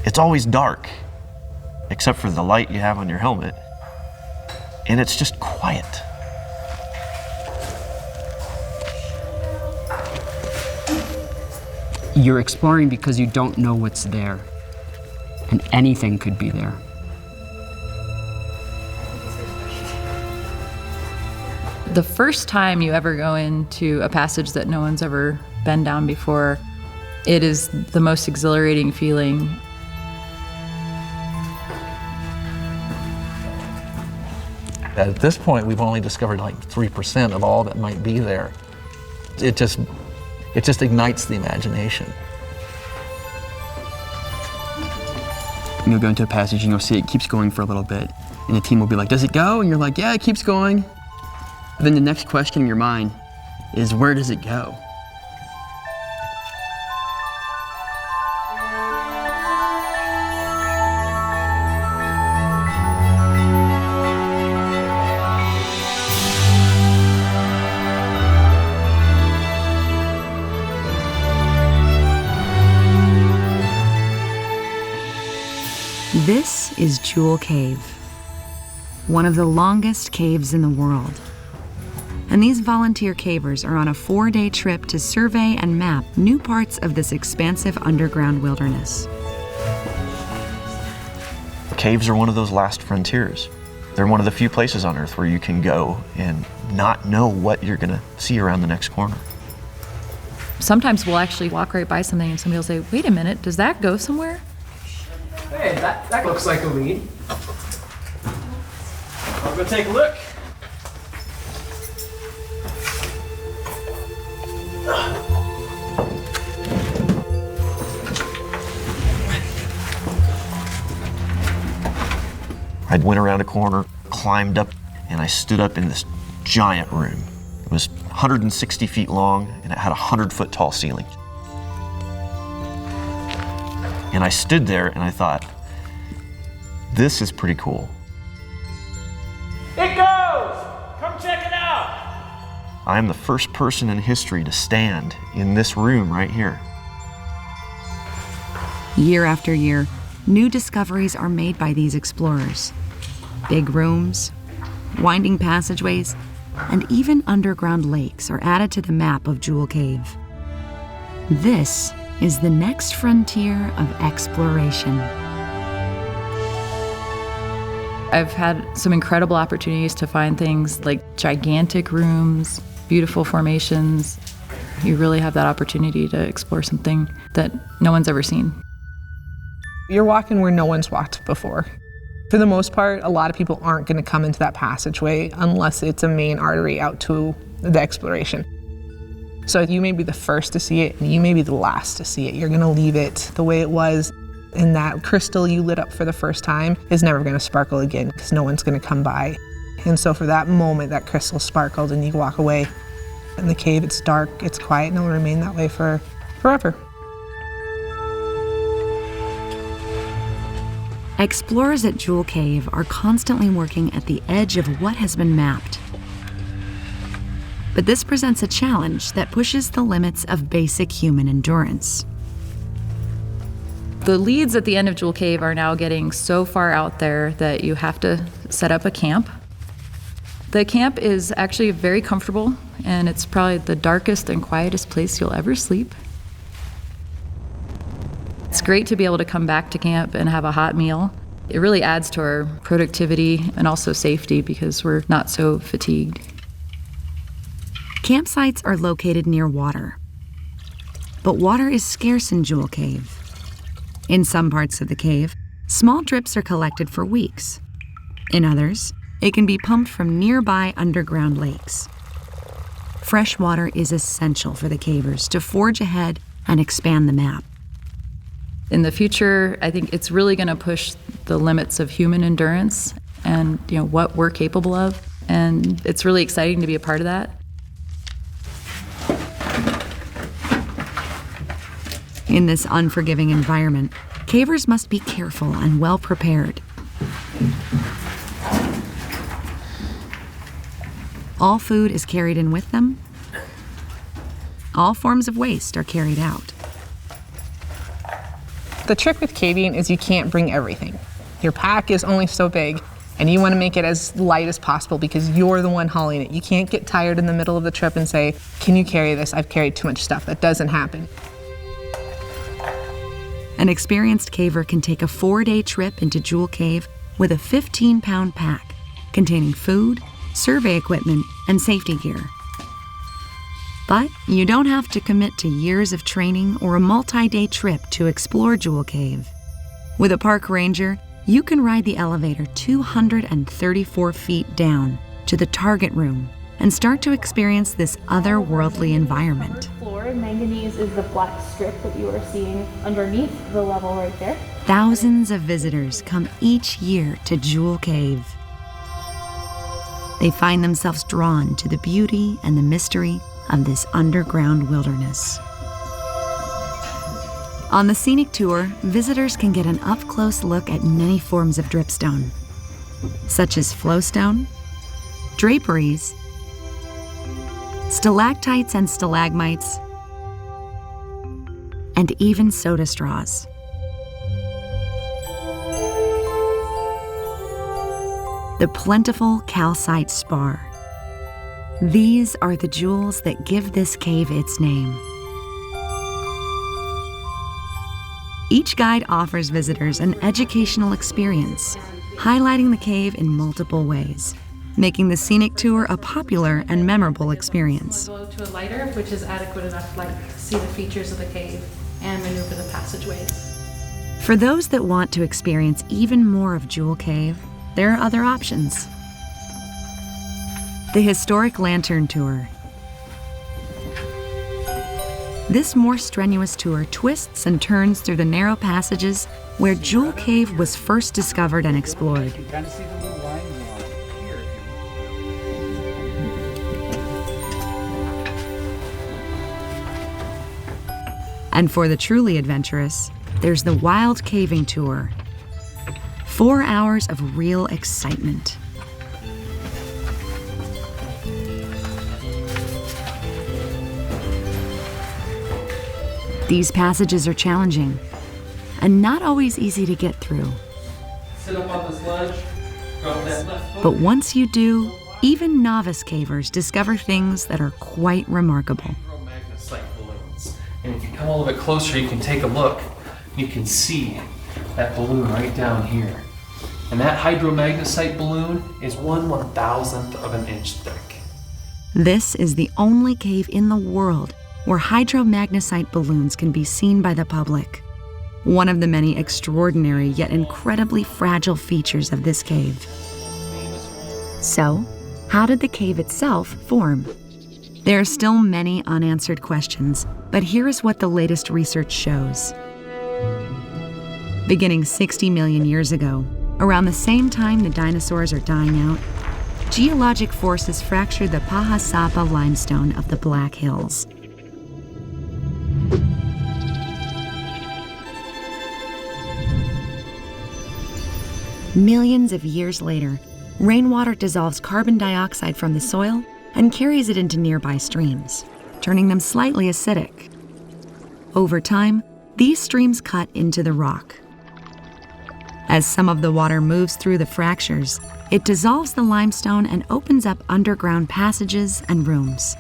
It's always dark, except for the light you have on your helmet. And it's just quiet. You're exploring because you don't know what's there. And anything could be there. The first time you ever go into a passage that no one's ever been down before, it is the most exhilarating feeling. At this point, we've only discovered like 3% of all that might be there. It just ignites the imagination. And you'll go into a passage and you'll see it keeps going for a little bit. And the team will be like, does it go? And you're like, yeah, it keeps going. But then the next question in your mind is, where does it go? This is Jewel Cave, one of the longest caves in the world. And these volunteer cavers are on a 4-day trip to survey and map new parts of this expansive underground wilderness. Caves are one of those last frontiers. They're one of the few places on Earth where you can go and not know what you're gonna see around the next corner. Sometimes we'll actually walk right by something and somebody will say, wait a minute, does that go somewhere? Hey, that looks like a lead. I'll go take a look. I went around a corner, climbed up, and I stood up in this giant room. It was 160 feet long, and it had a 100-foot tall ceiling. And I stood there and I thought, this is pretty cool. It goes! Come check it out! I am the first person in history to stand in this room right here. Year after year, new discoveries are made by these explorers. Big rooms, winding passageways, and even underground lakes are added to the map of Jewel Cave. This is the next frontier of exploration. I've had some incredible opportunities to find things like gigantic rooms, beautiful formations. You really have that opportunity to explore something that no one's ever seen. You're walking where no one's walked before. For the most part, a lot of people aren't going to come into that passageway unless it's a main artery out to the exploration. So you may be the first to see it, and you may be the last to see it. You're going to leave it the way it was, and that crystal you lit up for the first time is never going to sparkle again because no one's going to come by. And so for that moment, that crystal sparkled and you walk away. In the cave, it's dark, it's quiet, and it'll remain that way forever. Explorers at Jewel Cave are constantly working at the edge of what has been mapped. But this presents a challenge that pushes the limits of basic human endurance. The leads at the end of Jewel Cave are now getting so far out there that you have to set up a camp. The camp is actually very comfortable, and it's probably the darkest and quietest place you'll ever sleep. It's great to be able to come back to camp and have a hot meal. It really adds to our productivity and also safety because we're not so fatigued. Campsites are located near water. But water is scarce in Jewel Cave. In some parts of the cave, small drips are collected for weeks. In others, it can be pumped from nearby underground lakes. Fresh water is essential for the cavers to forge ahead and expand the map. In the future, I think it's really going to push the limits of human endurance and what we're capable of. And it's really exciting to be a part of that. In this unforgiving environment, cavers must be careful and well prepared. All food is carried in with them. All forms of waste are carried out. The trick with caving is you can't bring everything. Your pack is only so big, and you want to make it as light as possible because you're the one hauling it. You can't get tired in the middle of the trip and say, can you carry this? I've carried too much stuff. That doesn't happen. An experienced caver can take a 4-day trip into Jewel Cave with a 15-pound pack containing food, survey equipment, and safety gear. But you don't have to commit to years of training or a multi-day trip to explore Jewel Cave. With a park ranger, you can ride the elevator 234 feet down to the target room and start to experience this otherworldly environment. Floor, manganese is the black strip that you are seeing underneath the level right there. Thousands of visitors come each year to Jewel Cave. They find themselves drawn to the beauty and the mystery of this underground wilderness. On the scenic tour, visitors can get an up-close look at many forms of dripstone, such as flowstone, draperies, stalactites and stalagmites, and even soda straws. The plentiful calcite spar. These are the jewels that give this cave its name. Each guide offers visitors an educational experience, highlighting the cave in multiple ways, making the scenic tour a popular and memorable experience. Go to a lighter, which is adequate enough light to see the features of the cave and maneuver the passageways. For those that want to experience even more of Jewel Cave, there are other options. The Historic Lantern Tour. This more strenuous tour twists and turns through the narrow passages where Jewel Cave was first discovered and explored. And for the truly adventurous, there's the Wild Caving Tour. 4 hours of real excitement. These passages are challenging and not always easy to get through. Sit up on this ledge, drop that left foot. But once you do, even novice cavers discover things that are quite remarkable. Magnesite balloons. And if you come a little bit closer, you can take a look. You can see that balloon right down here. And that hydromagnesite balloon is 1/1000th of an inch thick. This is the only cave in the world where hydromagnesite balloons can be seen by the public. One of the many extraordinary yet incredibly fragile features of this cave. So, how did the cave itself form? There are still many unanswered questions, but here is what the latest research shows. Beginning 60 million years ago, around the same time the dinosaurs are dying out, geologic forces fractured the Pahasapa limestone of the Black Hills. Millions of years later, rainwater dissolves carbon dioxide from the soil and carries it into nearby streams, turning them slightly acidic. Over time, these streams cut into the rock. As some of the water moves through the fractures, it dissolves the limestone and opens up underground passages and rooms.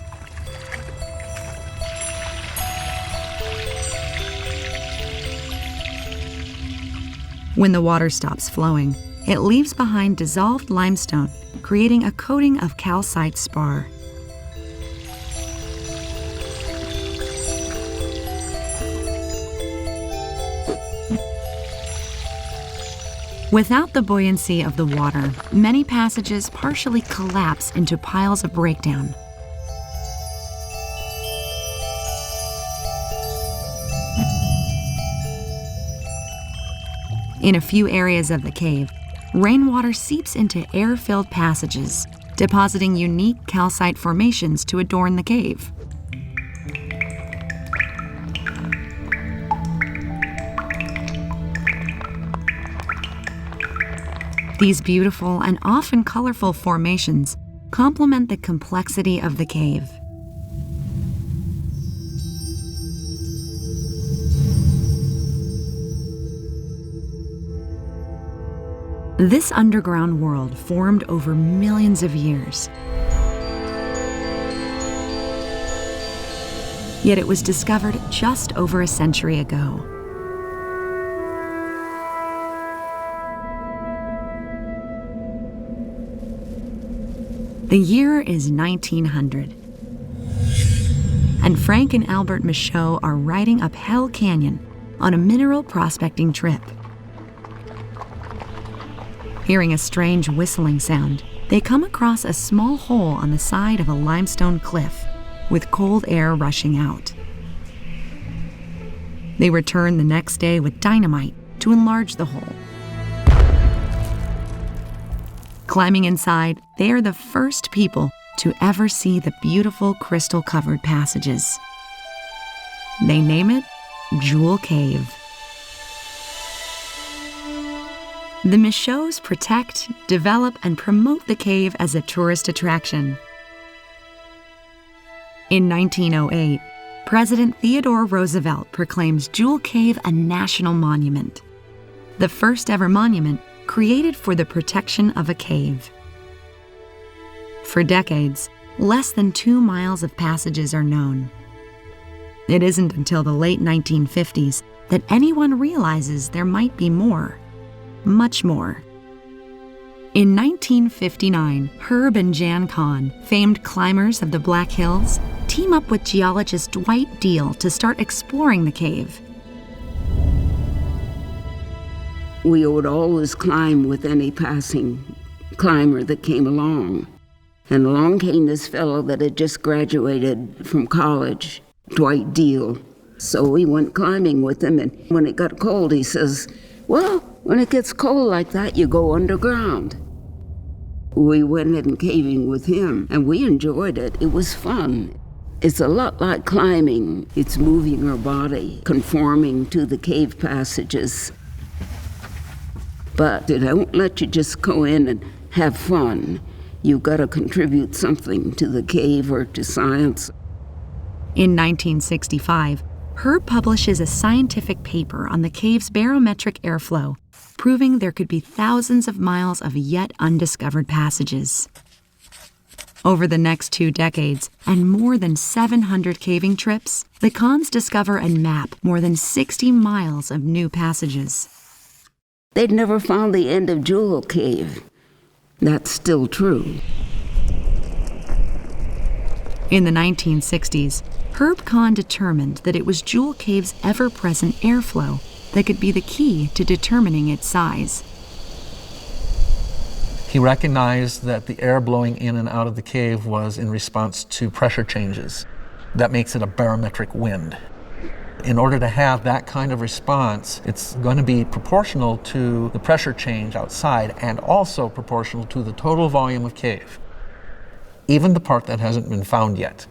When the water stops flowing, it leaves behind dissolved limestone, creating a coating of calcite spar. Without the buoyancy of the water, many passages partially collapse into piles of breakdown. In a few areas of the cave, rainwater seeps into air-filled passages, depositing unique calcite formations to adorn the cave. These beautiful and often colorful formations complement the complexity of the cave. This underground world formed over millions of years. Yet it was discovered just over a century ago. The year is 1900. And Frank and Albert Michaud are riding up Hell Canyon on a mineral prospecting trip. Hearing a strange whistling sound, they come across a small hole on the side of a limestone cliff with cold air rushing out. They return the next day with dynamite to enlarge the hole. Climbing inside, they are the first people to ever see the beautiful crystal-covered passages. They name it Jewel Cave. The Michauds protect, develop, and promote the cave as a tourist attraction. In 1908, President Theodore Roosevelt proclaims Jewel Cave a national monument, the first ever monument created for the protection of a cave. For decades, less than 2 miles of passages are known. It isn't until the late 1950s that anyone realizes there might be more, much more. In 1959, Herb and Jan Kahn, famed climbers of the Black Hills, team up with geologist Dwight Deal to start exploring the cave. We would always climb with any passing climber that came along. And along came this fellow that had just graduated from college, Dwight Deal. So we went climbing with him, and when it got cold, he says, well, when it gets cold like that, you go underground. We went in caving with him, and we enjoyed it. It was fun. It's a lot like climbing. It's moving our body, conforming to the cave passages. But they don't let you just go in and have fun. You've got to contribute something to the cave or to science. In 1965, Herb publishes a scientific paper on the cave's barometric airflow, proving there could be thousands of miles of yet undiscovered passages. Over the next 2 decades and more than 700 caving trips, the Kahns discover and map more than 60 miles of new passages. They'd never found the end of Jewel Cave. That's still true. In the 1960s, Herb Kahn determined that it was Jewel Cave's ever-present airflow that could be the key to determining its size. He recognized that the air blowing in and out of the cave was in response to pressure changes. That makes it a barometric wind. In order to have that kind of response, it's going to be proportional to the pressure change outside and also proportional to the total volume of cave, even the part that hasn't been found yet.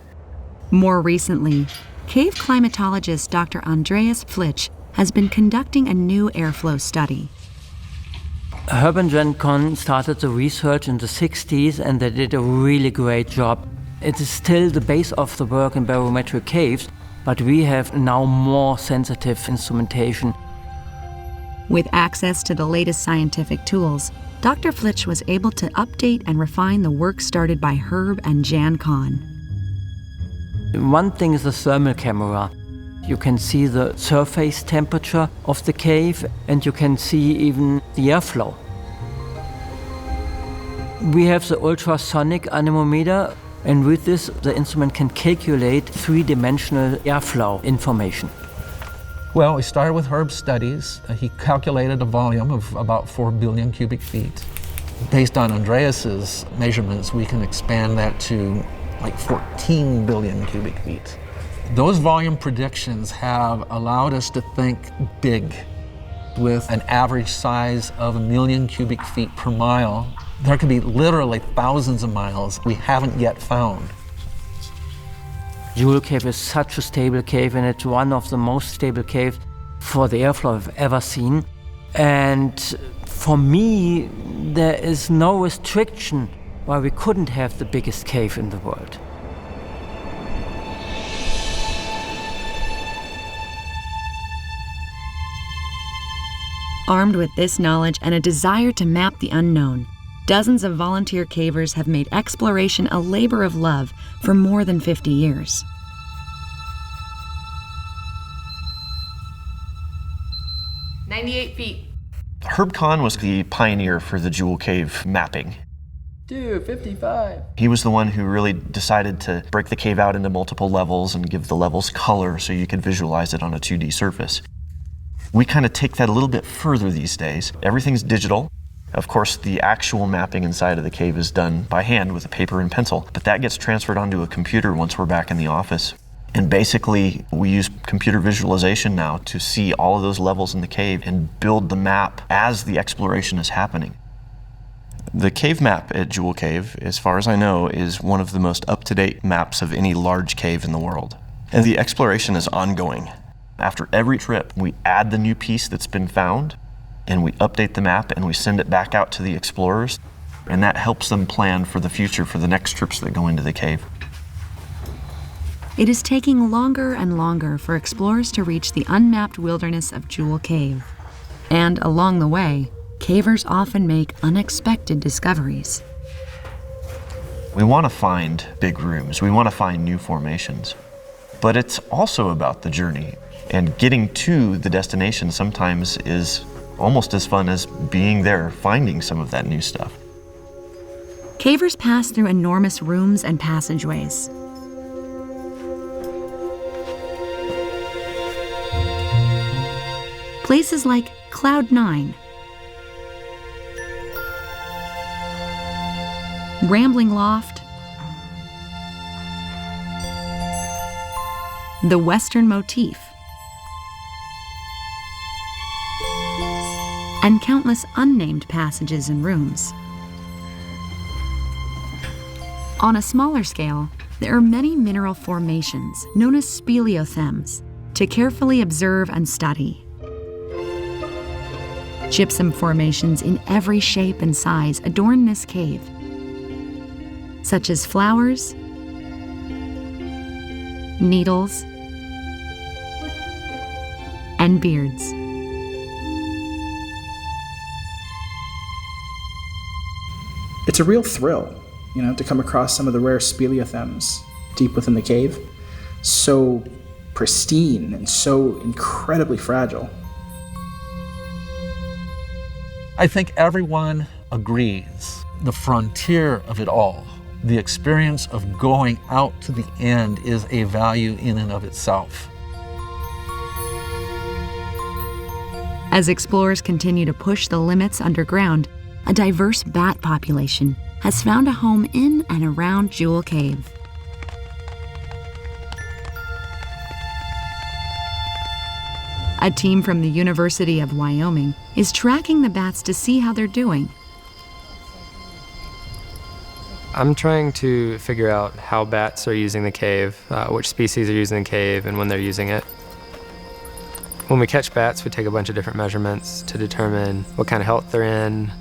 More recently, cave climatologist Dr. Andreas Flitsch has been conducting a new airflow study. Herb and Jan Kahn started the research in the 60s, and they did a really great job. It is still the base of the work in barometric caves, but we have now more sensitive instrumentation. With access to the latest scientific tools, Dr. Flitsch was able to update and refine the work started by Herb and Jan Kahn. One thing is the thermal camera. You can see the surface temperature of the cave, and you can see even the airflow. We have the ultrasonic anemometer, and with this, the instrument can calculate 3-dimensional airflow information. Well, we started with Herb's studies. He calculated a volume of about 4 billion cubic feet. Based on Andreas's measurements, we can expand that to like 14 billion cubic feet. Those volume predictions have allowed us to think big. With an average size of 1 million cubic feet per mile, there could be literally thousands of miles we haven't yet found. Jewel Cave is such a stable cave, and it's one of the most stable caves for the airflow I've ever seen. And for me, there is no restriction why we couldn't have the biggest cave in the world. Armed with this knowledge and a desire to map the unknown, dozens of volunteer cavers have made exploration a labor of love for more than 50 years. Herb Kahn was the pioneer for the Jewel Cave mapping. Dude, 55. He was the one who really decided to break the cave out into multiple levels and give the levels color so you could visualize it on a 2D surface. We kind of take that a little bit further these days. Everything's digital. Of course, the actual mapping inside of the cave is done by hand with a paper and pencil, but that gets transferred onto a computer once we're back in the office. And basically, we use computer visualization now to see all of those levels in the cave and build the map as the exploration is happening. The cave map at Jewel Cave, as far as I know, is one of the most up-to-date maps of any large cave in the world. And the exploration is ongoing. After every trip, we add the new piece that's been found, and we update the map, and we send it back out to the explorers, and that helps them plan for the future, for the next trips that go into the cave. It is taking longer and longer for explorers to reach the unmapped wilderness of Jewel Cave. And along the way, cavers often make unexpected discoveries. We want to find big rooms, we want to find new formations, but it's also about the journey. And getting to the destination sometimes is almost as fun as being there, finding some of that new stuff. Cavers pass through enormous rooms and passageways. Places like Cloud 9, Rambling Loft, the Western Motif, and countless unnamed passages and rooms. On a smaller scale, there are many mineral formations known as speleothems to carefully observe and study. Gypsum formations in every shape and size adorn this cave, such as flowers, needles, and beards. It's a real thrill, to come across some of the rare speleothems deep within the cave. So pristine and so incredibly fragile. I think everyone agrees the frontier of it all, the experience of going out to the end, is a value in and of itself. As explorers continue to push the limits underground, a diverse bat population has found a home in and around Jewel Cave. A team from the University of Wyoming is tracking the bats to see how they're doing. I'm trying to figure out how bats are using the cave, which species are using the cave, and when they're using it. When we catch bats, we take a bunch of different measurements to determine what kind of health they're in.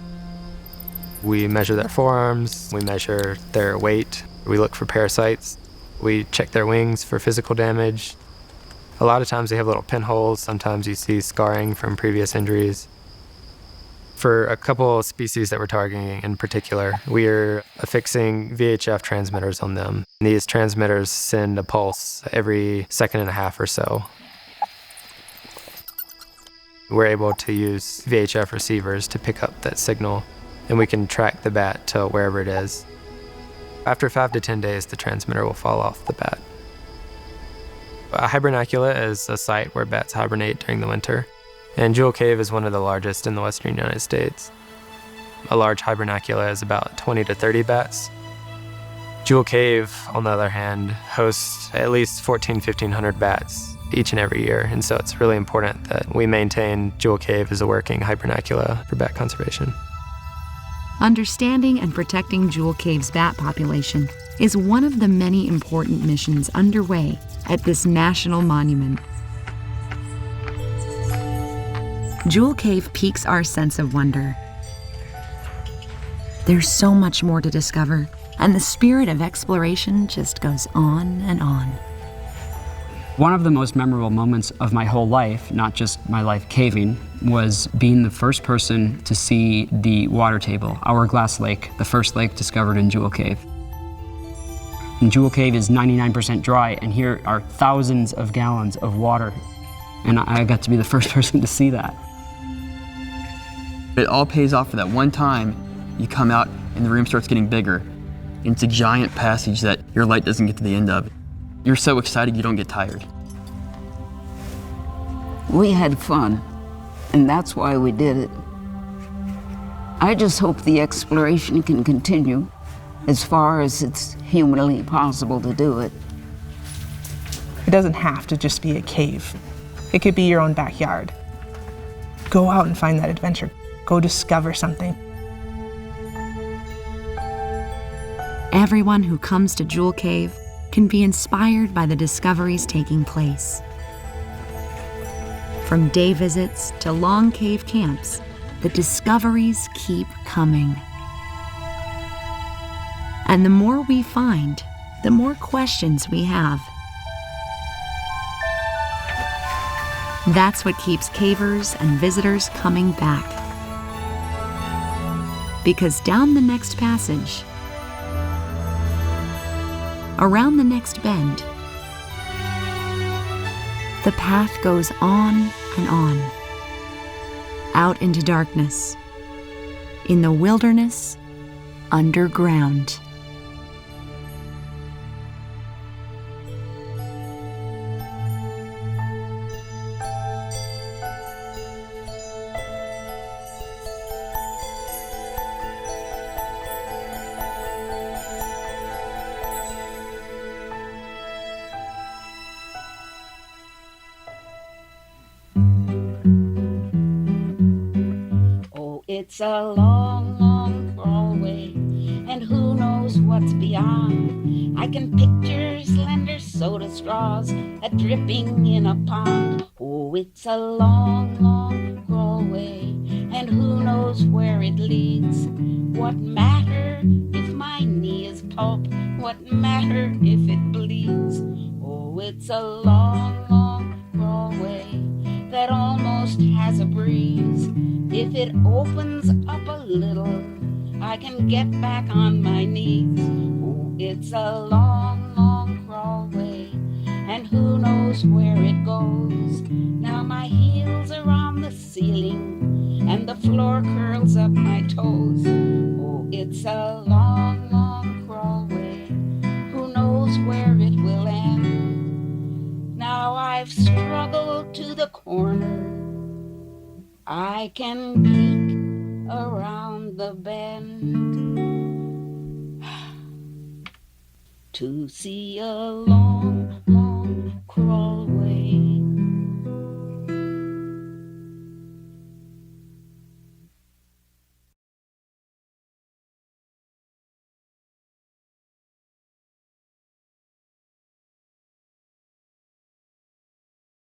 We measure their forearms, we measure their weight, we look for parasites, we check their wings for physical damage. A lot of times they have little pinholes, sometimes you see scarring from previous injuries. For a couple of species that we're targeting in particular, we are affixing VHF transmitters on them. These transmitters send a pulse every second and a half or so. We're able to use VHF receivers to pick up that signal, and we can track the bat to wherever it is. After 5 to 10 days, the transmitter will fall off the bat. A hibernacula is a site where bats hibernate during the winter, and Jewel Cave is one of the largest in the western United States. A large hibernacula is about 20 to 30 bats. Jewel Cave, on the other hand, hosts at least 1,500 bats each and every year, and so it's really important that we maintain Jewel Cave as a working hibernacula for bat conservation. Understanding and protecting Jewel Cave's bat population is one of the many important missions underway at this national monument. Jewel Cave piques our sense of wonder. There's so much more to discover, and the spirit of exploration just goes on and on. One of the most memorable moments of my whole life, not just my life caving, was being the first person to see the water table, Hourglass Lake, the first lake discovered in Jewel Cave. And Jewel Cave is 99% dry, and here are thousands of gallons of water. And I got to be the first person to see that. It all pays off for that one time you come out and the room starts getting bigger. And it's a giant passage that your light doesn't get to the end of. You're so excited you don't get tired. We had fun, and that's why we did it. I just hope the exploration can continue as far as it's humanly possible to do it. It doesn't have to just be a cave. It could be your own backyard. Go out and find that adventure. Go discover something. Everyone who comes to Jewel Cave can be inspired by the discoveries taking place. From day visits to long cave camps, the discoveries keep coming. And the more we find, the more questions we have. That's what keeps cavers and visitors coming back. Because down the next passage, around the next bend, the path goes on and on, out into darkness, in the wilderness, underground. It's a long, long crawlway, and who knows what's beyond. I can picture slender soda straws a-dripping in a pond. Oh, it's a long, long crawlway, and who knows where it leads. What matter if my knee is pulp? What matter if it bleeds? Oh, it's a long, long crawlway that almost has a breeze. If it opens up a little, I can get back on my knees. Oh, it's a long, long crawlway, and who knows where it goes. Now my heels are on the ceiling, and the floor curls up my toes. Oh, it's a long, long crawlway, who knows where it will end. Now I've struggled to the corner, I can peek around the bend to see a long, long crawlway.